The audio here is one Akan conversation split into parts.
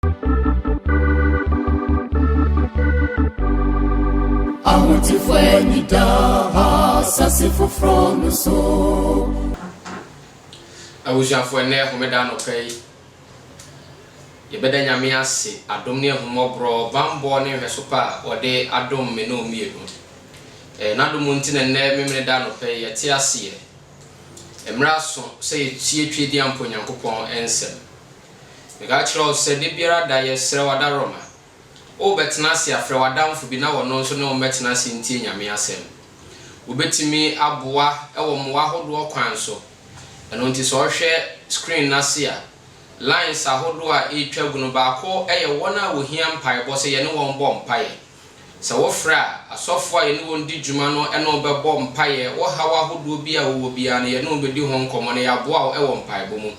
I wish you for a near Homedano pay. You better Yamia say, I don't near Mobro, Van Born in her sopa, or they I don't me no me. Nado Muntin and never Medano pay a tear see. Emrason say, see Tridian Punyankupon and Sem. The Gachro said, Dibira Dia Serwada Roma. O Betnasia Frewadam for be now no so no Metnasi in Tia Miasem. Ubetimi Abua, Ewamuaho do Quanso. And on this all share screen Nasia. Lines are hodua e tragunobako, one will hear pie, boss a no one bomb pie. So, fra, a software in one digimano and no bomb pie, or how would be a will be an nobody home common a boa ewan pie boom.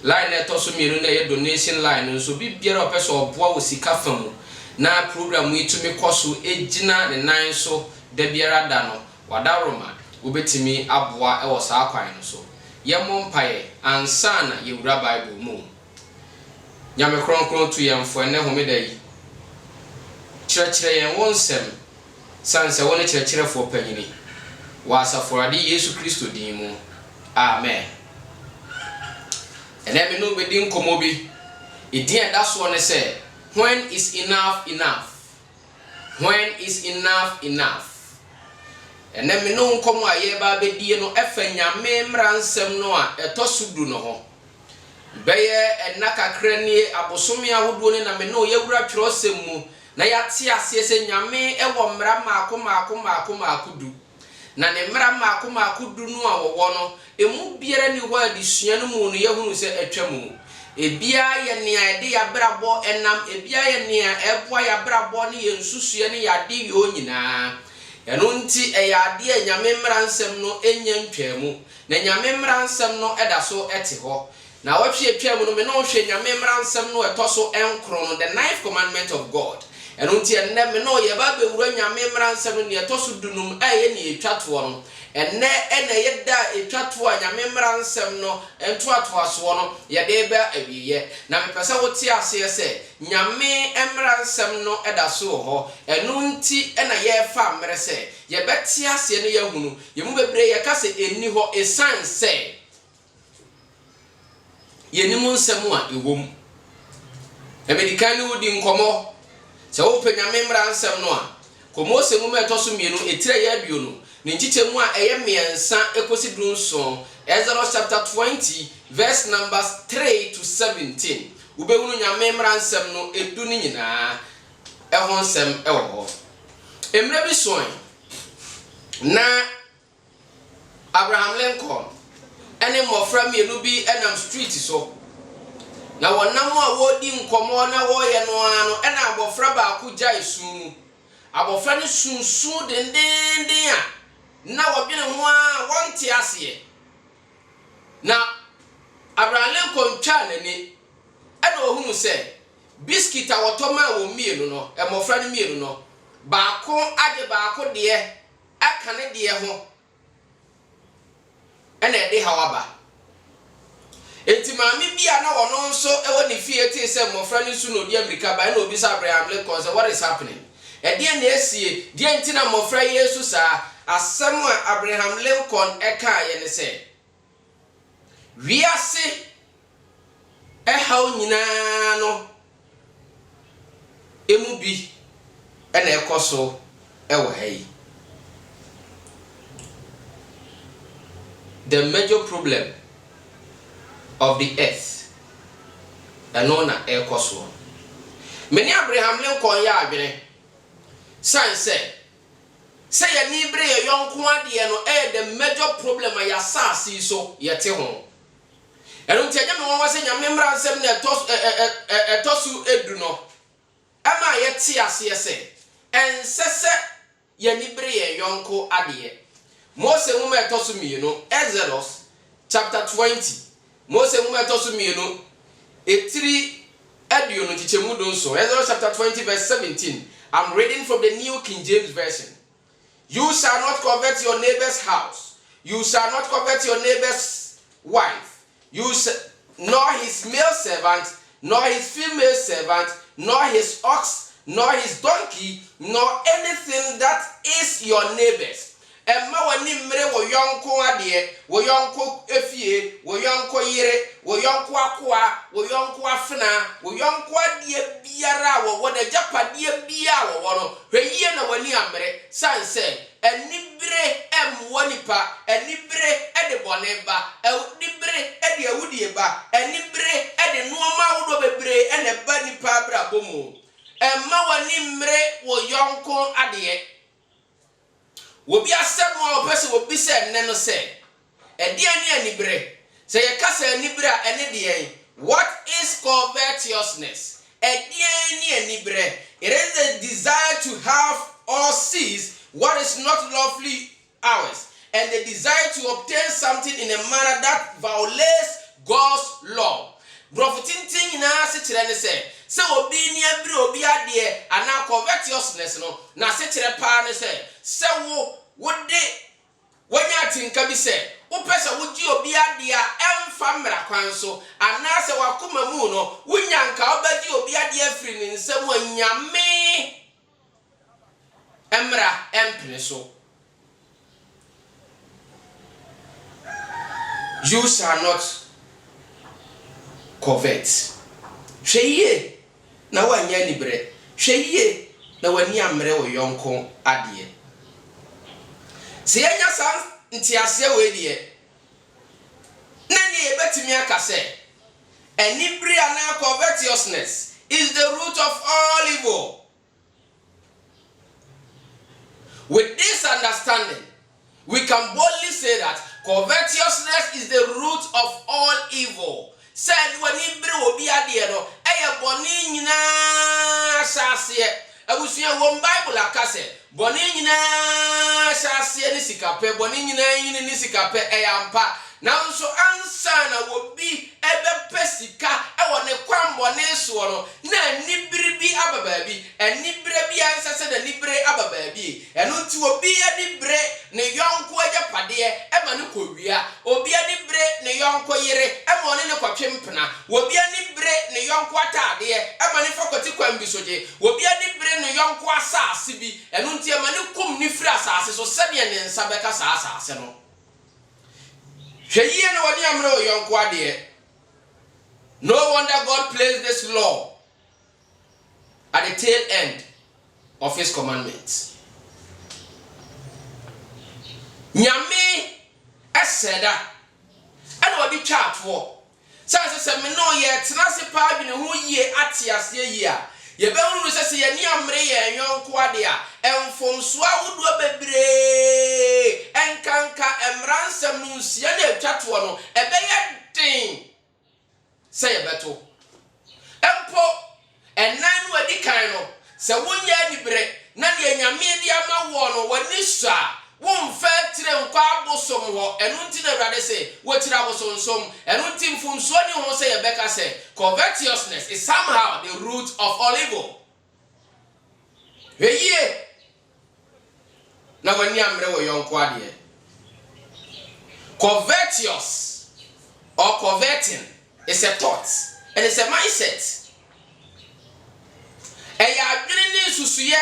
Line at also mirror donation line, so be beer up as or boa with Sikafamu. Na program we to me kosu ejina the nine so debiara dano, wadaroma, ubetimi abwa ewa sa kwano so. Yamon paye, and sana ye Bible moon. Yame cron to yam for a nehomedai. Church and one sem, sans a one church for penny. Was a for a di Yesu Christo demo. Amen. And let me know within Komobi. It dear that's one I say. When is enough enough? When is enough enough? And then me no come wa ye ba be die no efa nyame mransem no a etosudu no ho beye enaka krani abosomi ahodo ne na me no yewura twrosem mu na yate ase se nyame ewo mra makomakudu na ne mra makomakudu no a wo no emu biara ni ho adisua no mu no yehunu se atwamu ebia ye nea de ya brabo enam ebia ye nea eboa ya brabo ne yensusue ne yade yo nyina Enunti eyade nyame mransem no enya ntwamu na nyame mransem no eda so ete ho na wahwe atwamu no me no hwe nyame mransem no etoso enkro no the ninth commandment of God enunti enne me no ye ba be wura nyame mransem no ne etoso dunum eye ne etwato no enne yeda etwato a nyame mransem no entoato aso no ye de ba awiye na me pese wote ase se nyame emransem no eda so ho enunti ena ye fa mre se ye beti ase ne ye hunu ye mu bebre ye ka se eni ho esan se ye ni mu nsem a ewom American wudi nkomo se wo pe nyame mransem no a komo se mu metoso mienu etire ye aduo no ne nchichemu a eye miensa ekosi dunso Exodus chapter 20 verse numbers 3 to 17 ubewunu nyame mransem no edu ni nyina ehon sem ewo ho emre bi soin na Abraham Lincoln ene mofra mienu bi enam street so na wonam a wodi nkomo na wo ye no ano ena abofra ba ku jai sun abofra ni sunsun dendenden a na wobene ho a wonte ase na Abraham Lincoln twa nani ena ohunu se biscuit a wotoma wo mienu no emofra ni mienu no baako age baako de aka ne de ho ena de hawaba enti maami bia na wono nso ewo ne fie te se mofra ni su no di America ba na obi sa Abraham Lincoln say what is happening e de na esie de enti na mofra Yesu sa asem a Abraham Lincoln eka ye ne se wiase haw nyina no emu bi ena ekoso ewo hai. The major problem of the earth and on air cost. Many Abraham Lincoln ya adwene san say ya ni bre ya yonko ade no the major problem ya saasi so yete ho eno ntia nya me won se nya memra nsem na etosu edu no ama yete ase ese ensese ya ni bre ya yonko ade Mose mu etosu mienu Exodus chapter 20 Mose mu etosu mienu etiri aduonu chichemu donso Exodus chapter 20 verse 17. I'm reading from the New King James Version. You shall not covet your neighbor's house. You shall not covet your neighbor's wife. Nor his male servant, nor his female servant, nor his ox, nor his donkey, nor anything that is your neighbor's. Emma wani mre wo yonko ade, wo yonko efie, wo yonko yire, wo yonko akoa, wo yonko afena, wo yonko ade biara wo de japade bia wo no. Hweye na wani amre sanse enibre emwonipa, enibre ede boneba, enibre ede awudie ba, enibre ede nuoma wudo bebre ene ba nipa bra bomu. Emma wani mre wo yonko ade. Wobi asem wo pese wobi se nne no se ede ani anibre se ye kasa anibre a ene de what is covetousness? Ede ani anibre, it is the desire to have or seize what is not lawfully ours, and the desire to obtain something in a manner that violates God's law. Brofotintin na se kire ne se obi ni abire obi ade ana covetousness no na se kire pa ne se wo de wanya tinka bi se wo pese wo gi obi ade a emfa mra kwan so ana se wakoma mu no wonyanka obagi obi ade afiri ne nsam anyame emra empene so. You shall not covet. Hweye na wanya libre, hweye na wani amre wo yonko ade. Se yanya san ntiase we de na ne ebetimi aka se enibre ana covetousness is the root of all evil. With this understanding, we can boldly say that covetousness is the root of all evil. Said when ibre obi ade no eye boni nyina asase abusuya won Bible akase boni nyina asase ni sikape boni nyina yin ni sikape eyampa nanso ansa na wobi ebe pesika e wone kwan boni so no na nibiri bi ababa bi enibire bi ansase na nibire ababa bi eno nti obi adibire ne yonko ajapade e ma ne kowia obi adibire ne yonko yire e ma one ne kwatwempena obi adibire ne yonko atade e ma ne fakoti kwan bi soje obi adibire ne yonko asase bi eno nti e ma ne kom ni firi asase so sebe ne nsa beka asase no hweye ne woni amre o yonko ade. No wonder God placed this law at the tail end of his commandments. Nyame eseda and what the chart for. Se me no ye tenase pa bi ne ho ye atiase ye a ye be hunu se ye ni amre ye yonko ade a emfomso awudo bebre enkanka emransam nu nsia na atwato no ebe ye den say beto empo enan no adi kan no se wonya nibre na de nyame de ama wo no wani sha won fa tire nkwa abosom ho enu nti na Awurade se wo tire abosomsom enu nti mfumso ni ho se ye beka se covetousness is somehow the root of all evil. Heye na wani amre wo yonko ade. Covetous or coveting is a thought and it's a mindset. Eya adwene ni susuye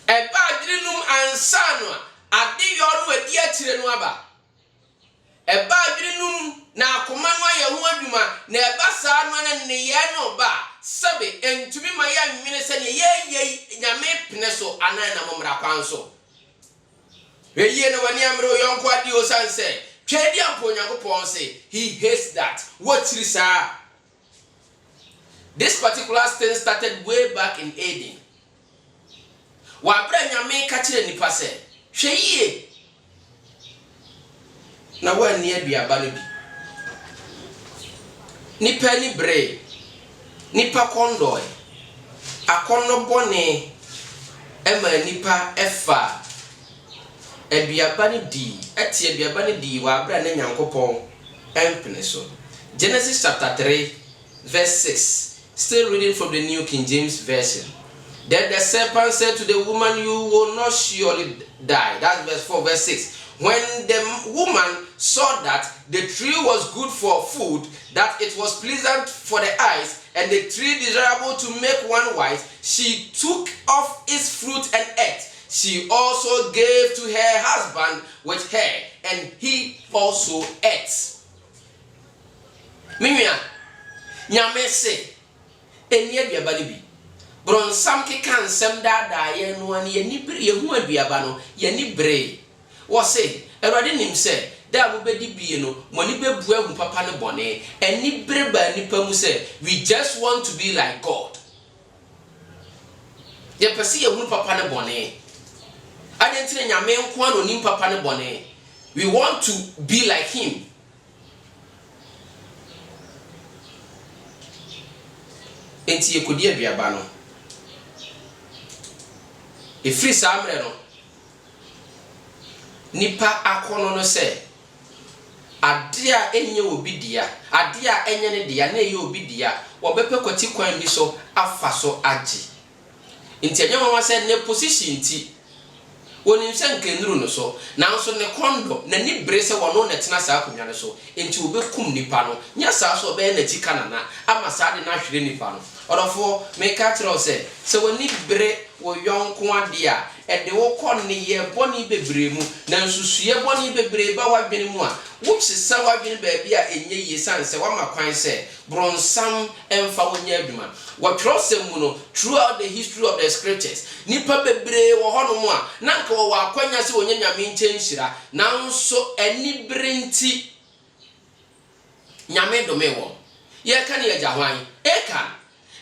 eba adwenum ansano ade yo no adi akire no aba eba adwenum na akoma no aye ho adwuma na eba saa no na ne ye no ba sabe entumi ma ya nwene se ne ye nyame pene so anan na momra kwan so heye no wani amre yonko ade o sanse twedi ampo Nyankopon say he hates that. What is this particular thing started way back in Eden. Wa bra nyame ka kire nipa se hweye na wani aduaba no bi nipa ni bre nipa kondoi akono bone ema nipa efa aduaba ni di eti aduaba ni di wa bra na Nyankopon empene so. Genesis chapter 3 verse 6, still reading from the New King James Version. Then the serpent said to the woman, you will not surely die. That's verse 4. Verse 6, When the woman saw that the tree was good for food, that it was pleasant for the eyes, and the tree desirable to make one wise, she took of its fruit and ate. She also gave to her husband with her, and he also ate. Mimia, nyame se, eni aduaba ni bi. Bronsam keka nsem dada ye no ani ye hu aduaba no ye ni bre. Wo se, Erade nim se, da mo bedi bie no, mo ni bebu ahu papa ne bone, eni bre ba nipa mu se, we just want to be like God. Ye pese ye hu papa ne bone. Adentine nyame nko an onim papa ne bone. We want to be like him. Enti ye kodi aduaba no. Efiri samre no. Nipa akono no se ade a enye obi dia, ade a enye ne dia na eye obi dia, obepe kwati kwan bi so afa so agi. Enti enye mama se ne position ti woni nse nkenuru no so nanso ne kondo na ni brese wono na tena sa akonya ne so enti obekum nipa no nya sa so be na ti kanana ama sa de na hwere nipa no odofo me ka kire se woni bre wo yonko ade a ede wo kon ne ye boni bebre mu na nsusue boni bebre ba wadwene mu a wo hisa wadwene ba bia enye ye sanse wa makwan se bronsam emfa wonya adwuma wo trosem mu no throughout the history of the scriptures nipa bebre wo hono mu a nanka wo akwanya se wonya nyame nkyenhyira nanso eni brenti nyame dome wo ye ka ne agya hwan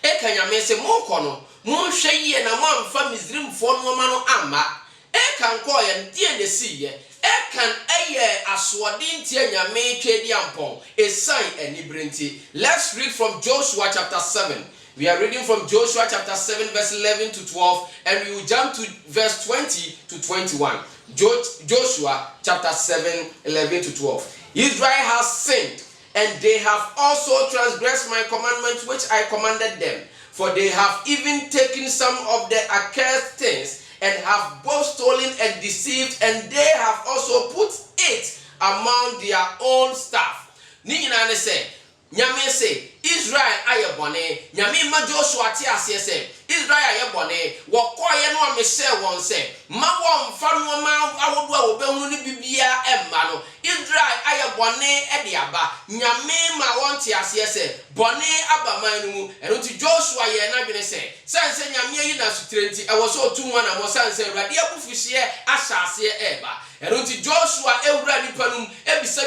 eka nyame se mo kono mo hwe ye na mo amfa Misrimfo no ma no amma eka nko ye ndie de siye ekan eye aswodin tie nyame twedi ampon esan enibrenti. Let's read from Joshua chapter 7. We are reading from Joshua chapter 7 verse 11 to 12, and we will jump to verse 20 to 21. Joshua chapter 7 11 to 12. Israel has sinned, and they have also transgressed my commandments which I commanded them. For they have even taken some of the accursed things, and have both stolen and deceived, and they have also put it among their own stuff. Ninyina ne se, nyame se, Israel aye bone, nyame ma Joshua ti ase se, Israel aye bone, wo koye no amehye won se, ma won fa no ma awodo a wo behunu ni bibia emma no. Israel aye bone e de aba, nyame ma won ti ase se, bone aba man no mu. Eno ti Joshua ye na dwene se, sanse nyame yi na sutrenti e wo so otu na mo sanse Awurade abufuhye ahyase eba. Eno ti Joshua ewura nipa num ebisa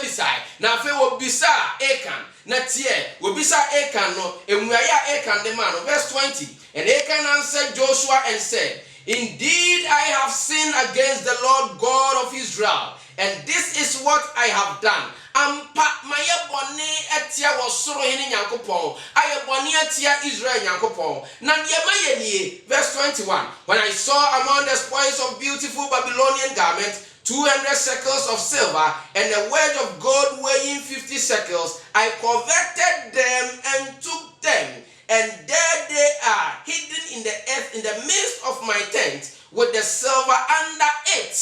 na afa wo bisa Akan na tie wo bisa Akan no emuaya Akan de man no. Verse 20. And Akan answered Joshua and said, Indeed I have sinned against the Lord God of Israel, and this is what I have done. Ampa maye bone etia wosoro hene Nyankopon, aye bone etia Israel Nyankopon. Na de maye nie. Verse 21. When I saw among the spoils of beautiful Babylonian garments 200 shekels of silver and a wedge of gold weighing 50 shekels, I coveted them and took them. And there they are, hidden in the earth in the midst of my tent, with the silver under it.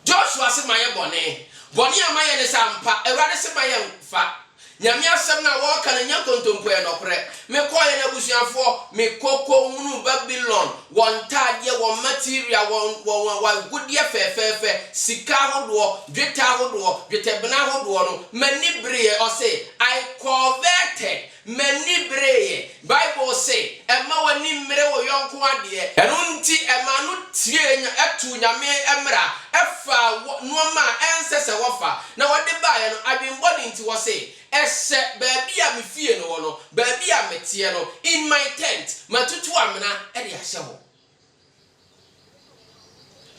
Joshua said, "My bone amaye ne sampa, Ewurade se maye mfa. Nyame asem na wo ka na nyankontompo e nopre. Me koye na busuafo, me koko hunu Babylon, won tade won material won gudie fefefe, sika hodo, dweta hodo, dwetebena hodo no, mani breye o say, I coveted many breye. Bible say, Emma wani mre wo yonko ade. Enu nti Emma no tie etu nyame emra, efa nuoma ensese wofa. Na wode bae no adwenbodi nti wo say, ese baby a me fie no no, baby a me tie no, in my tent, matutu amena e de ahye ho.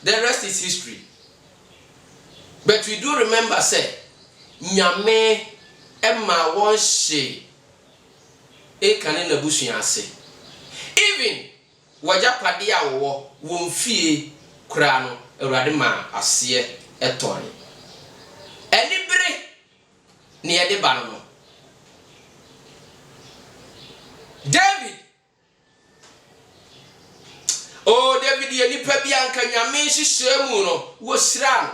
The rest is history. But we do remember say, nyame emma won she Akan na busua ase. Even wajapade a wo won fie kura no Awurade ma ase etore. Enibere ne yede ba no. David David ye nipa bi anka nyame hyehyɛ mu no wo sira no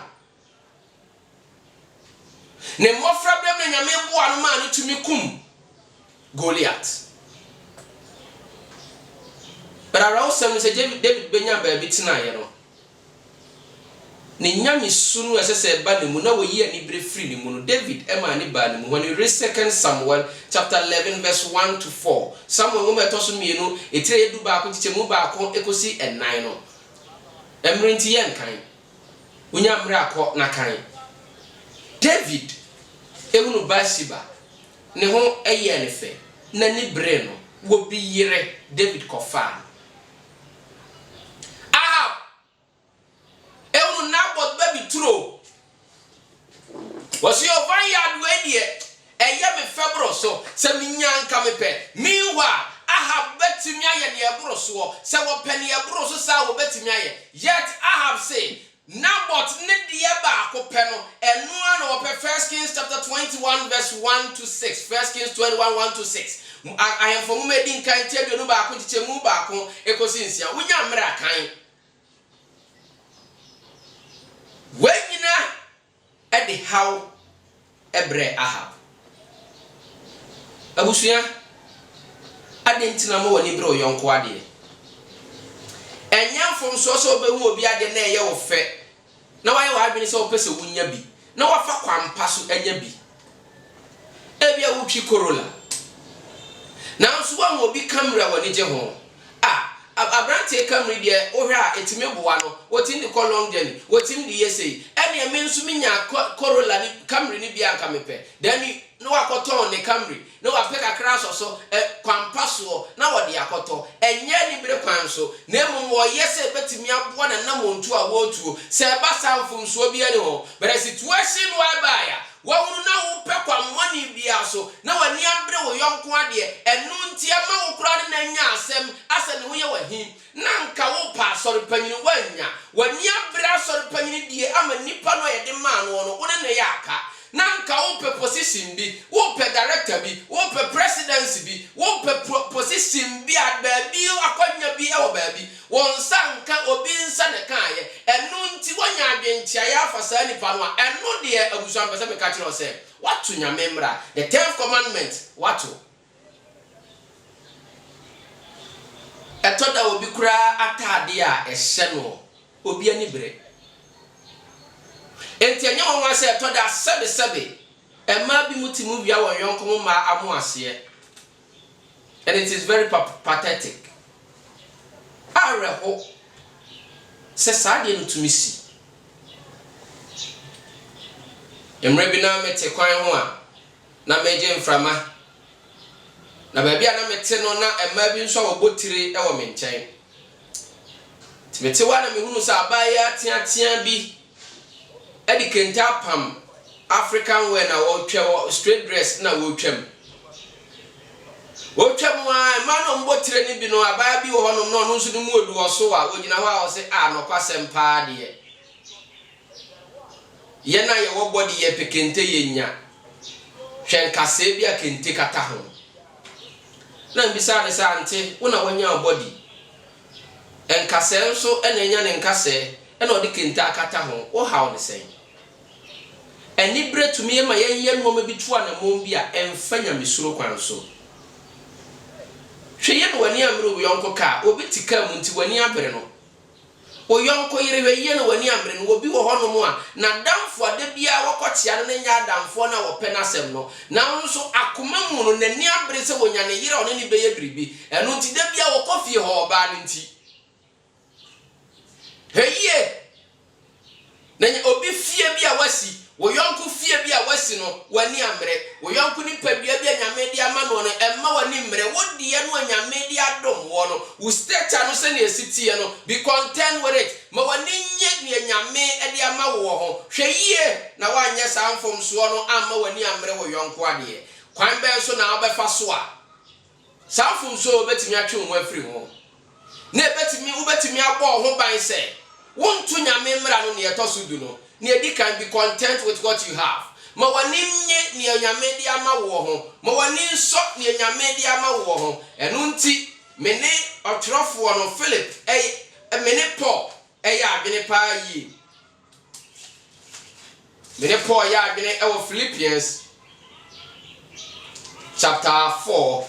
ne mofra bem na nyame boa no ma no tumi kum Goliath. But around some say David benya baby tina ye no ne nyame sunu asese ba ne mu na wo ye ani bre free ne mu no David ema ne ba ne mu when you read 2 Samuel chapter 11 verse 1 to 4 Samuel mo meto so mienu etire edu ba ko tiche mu ba ko ekosi enan no emrenti ye nkan unya mre akọ na kan David ehunu Bathsheba ne ho eye ne fe na ni bre no wo bi yire David kofa Nabot baby true. Was your vineyard ready? Eye me febro so se minyanka me pe. Meanwhile, Ahab betimi aye ne ebro so se wo pani ebro so sa wo betimi aye. Yet Ahab say Nabot ne de ba akopɛ no eno ana wo pe 1 Kings chapter 21 verse 1 to 6. 1 Kings 21 1 to 6. I am for mumedi nkan tie bi no ba ko tiche mu ba ko ekosi nsia. Wonya mra kan. Wenyina edi how ebre Ahab abusuya adentina mo woni bre oyonko ade enyamfom so be hu obi ade na eye wo fe na waye wa adwene se wo pese wunya bi na wafa kwampa so anya bi ebia wo twi Corolla na nso wa obi camera woni je ho Abrante Camry de ohwe a etime boa no wotin de long journey wotin de yesei ene me nso minya Corolla ni Camry ni bia aka mepe then no akoton ne Camry no apeka kra so kwampa so na wode akoto enye ni bere kwan so na emu wo yese betimi aboa na namontu a wotuo se ba samfum so bia ne ho but situation wa ba ya wawunu na wo pe kwa money bia so na wani abre wo yonko ade enu ntia ma wo kura ne na nya asem asa ne wo ye wahin na nka wo pa asori panyini wanya wani abre asori panyini die ama nipa no ye de ma no no wo ne ya aka na nka wo pe position bi wo pe director bi wo pe presidency bi wo pe position bi ababi akonya bi e wo babi won sanka obi nsa ne kan ye enu nti wanya adwentia ya afasa nipa no enu de abusuan pese me ka kire o se watu nyame mra the 10th commandment watu etoda obi kura atade a ehye no obi ani bere enti anya won ase etoda sebe ema bi mutimu bia won yonko mo ma amu ase and it is very pathetic areho se saade no tumisi emre bi na mete kwan ho a na meje mframa na baabi a na mete no na ema bi nso wobotire e wo me nkyɛn timete wa na mehunu sa abaya tiatia bi edi kenta pam African wear na wo twa straight dress na wo twam a mano mbotire ni bi no abaya bi wo honom no nso ni mu odu oso a ogina ho a wo se no kwasem pa de ye na ye wo body ye pekente ye nya hwen kase bi a kente kata ho na mbisa ne sa ante wo na wanya body enkase nso enenya ne nkase ena odi kente akata ho wo hawo ne sen eni bre tumi ma ye no ma bi tuwa na mom bi a emfanya mesuro kwan so hwe ye no wani amre wo yonko ka obi tika mu nti wani abere no wo yonko yire hwe ye no wani amre no obi wo hono mu a na damfo ade bia wokotia no nya damfo na wo pe na sem no na nso akoma mu no nani abere se wonya ne yire one ni be ye biribi eno nti da bia wo kofie ho oba ne nti heye na obi fie bia wasi wo yonko fie bia wasi no wani amre wo yonko ni padua bia nyame dia ma no emma wani mre wo die no nyame dia dom wo no wo stature no se na esitie no be content with it ma wani nye ne nyame dia ma wo ho hweye na wanye samfom so no amma wani amre wo yonko ade kwan be so na obefa so a samfom so obetimi atwe wo afiri ho na ubetimi agbo ho ban se wontu nyame mra no ne etosudu no ne can be content with what you have ma wani nye ne nyame dia ma wo ho ma wani so ne nyame dia ma wo ho enu nti me ne otrofo no Philip mene Paul eya adwene pa yi mene Paul ya adwene e Philippians chapter 4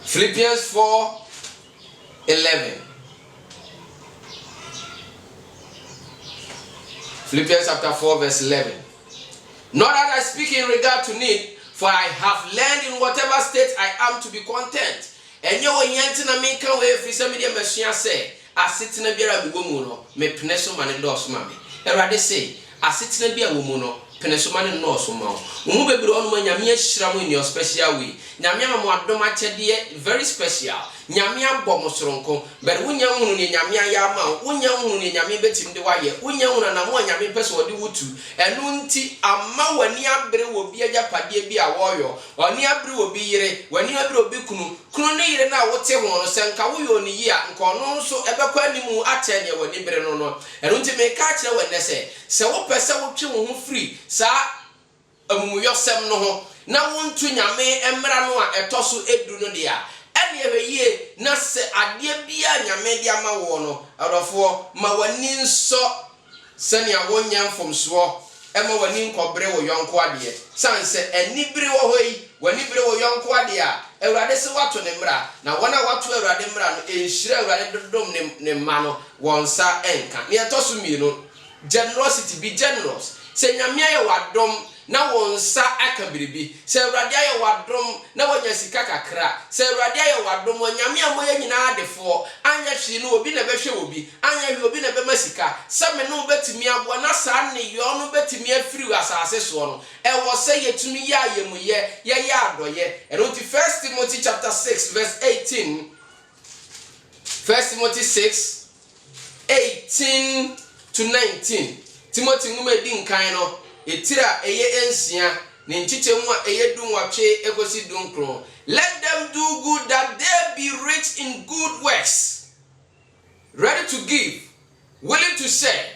Philippians 4:11 Philippians chapter 4 verse 11 Not that I speak in regard to need, for I have learned in whatever state I am to be content. And you will yet na me can we free some media machine say, I sit in a beer of woman, me penesuman and dos mammy. Erade say, I sit in a beer woman, penesuman and no so mouth. Move a brown when Yamia shram in your special way. Yamia Moadomacha dear, very special. Nyamia bomosronko, but when young in Yamia Yama, when young in Yami betim the wire, when young and a more Yami person or the wutu, and Nunti, a ma when near Bre will be a Japadia be a warrior, or near Bre will be here, when near Bre will be Kununi and I would say one, Sanka on the year, and Cornon so ever quanimu attend when Nibreno, and until make catch when they say, so what person will kill free, sir, yourself no, now one to Yame and Maranoa, a tosu edunodia. Any every year, na se adie bia nyame dia ma wo no adofo ma wani nso sani awonyam from so e ma wani nkobre wo yonko ade san se anibiri wo hoyi wani bire wo yonko ade a Ewurade se wato ne mra na wona wato Ewurade mra no enhire Ewurade dodom ne ma no wonsa enka ne etoso mi no generosity be generous se nyame aye wadom na wonsa akabiribi se Ewurade aye wadom na wonya sika kakra se Ewurade aye wadom nyame amoye nyina adefo anya hwe no obi na behwe obi anya hwe obi na bema sika se me no betimi abo na sa ne yo no betimi afiri asase so no e wo se yetumi ya yemuye ye ya adoye and on 1 Timothy chapter 6 verse 18 1 Timothy 6:18 to 19 Timothy ngumedi nkan no etira eye ensia ne nchichemu a eye dunwatwe ekosi dunkro. Let them do good that they be rich in good works, ready to give, willing to share.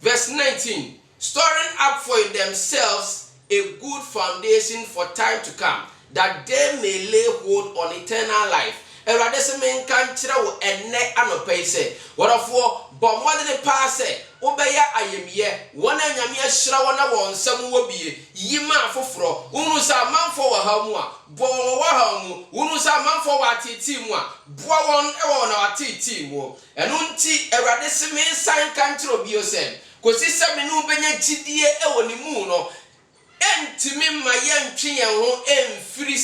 Verse 19, storing up for themselves a good foundation for time to come, that they may lay hold on eternal life. Erade se men kan kire wo enne anopai se worofo bomode ne paase obeya ayemiye wona nyame ahyira wona wonsam wo bie yima afoforo unu sa manfo wa ha mu a bo wa ha mu unu sa manfo wa titi mu a bo won e wona wa titi mu enu nti erade se men san kan kire bio se kosi se me nu benya gidie e woni mu no entimi ma yentwe yen ho emfiri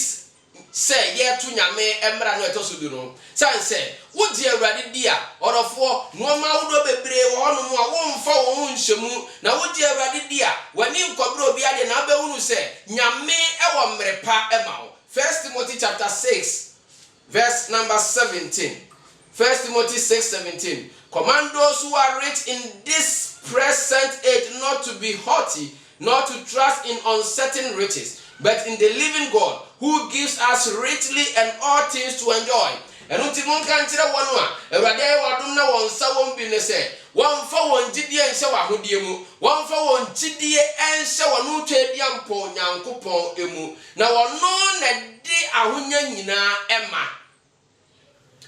say ye to nyame emra no etosudu no san say wo di Ewurade dia orofo no ma wo do bebre wo no mu a wo mfa wo hu nhemu na wo di Ewurade dia wani nkobro obi ade na be hunu say nyame ewo mrepa ema wo. 1 Timothy chapter 6 verse number 17. 1 Timothy 6:17. Command those who are rich in this present age not to be haughty, not to trust in uncertain riches, but in the living God, who gives us richly and all things to enjoy. And until can tell one, Ewurade wadom na wonsa won bi ne se won fa won gidie ense wa hodie mu won fa won gidie ense won utwa bia mpo Nyankopon emu na wono na de ahonya nyina ema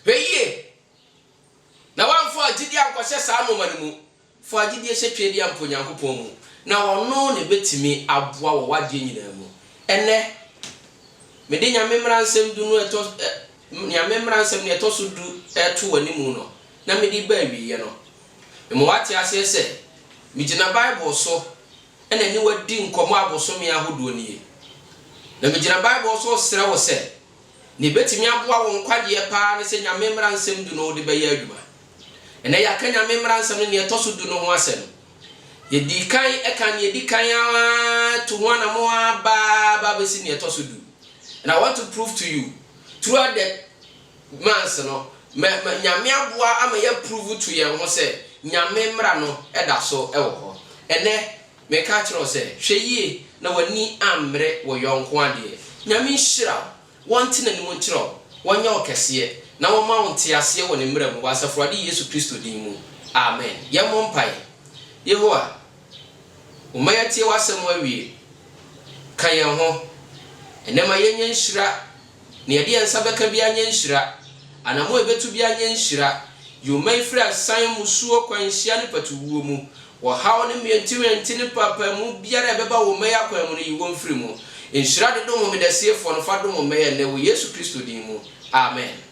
hweye na won fa gidie ankɔhye saa no manimu fa gidie hye twa bia mpo Nyankopon mu na wono ne betimi aboa wo wade nyina mu ene mede nyame mransem du no eto nyame mransem ne eto so du eto wani mu no na mede ba wiye no me wate ase se mi gina Bible so ena ni wadi nkomo aboso me ahodo nie na mi gina Bible so sere wo se ne betimi aboa wo nkwaje pa ne se nyame mransem du no de ba ya adwuma ena ya ka nyame mransem ne eto so du no ho ase no ye di kan e kan ye di kan to one more ba besi ne eto so du. And I want to prove to you throughout the months no nyame aboa ama ya prove to ye ho se nyame mra no eda so e wo ho ene me ka kire se hweyie na wani amre wo yonko ade nyame hira wonte na nimu kire wonya okese na wo ma wonte ase wo ne mra mu wasafrade Yesu Kristo din mu amen ye mo mpai Yehowa umaya tie wasem awie kayen ho enema yenye nhira ne yede ensa beka bia nye nhira anamo ebetu bia nya nhyira yomai fra san musuo kwanhia ne patuwuo mu wo hawo ne mienti ne papa mu biara ebeba wo mai akwan mu ne yiwo mfiri mu nhyira de dom medase fo no fa dom mai ne wo Yesu Kristo din mu amen.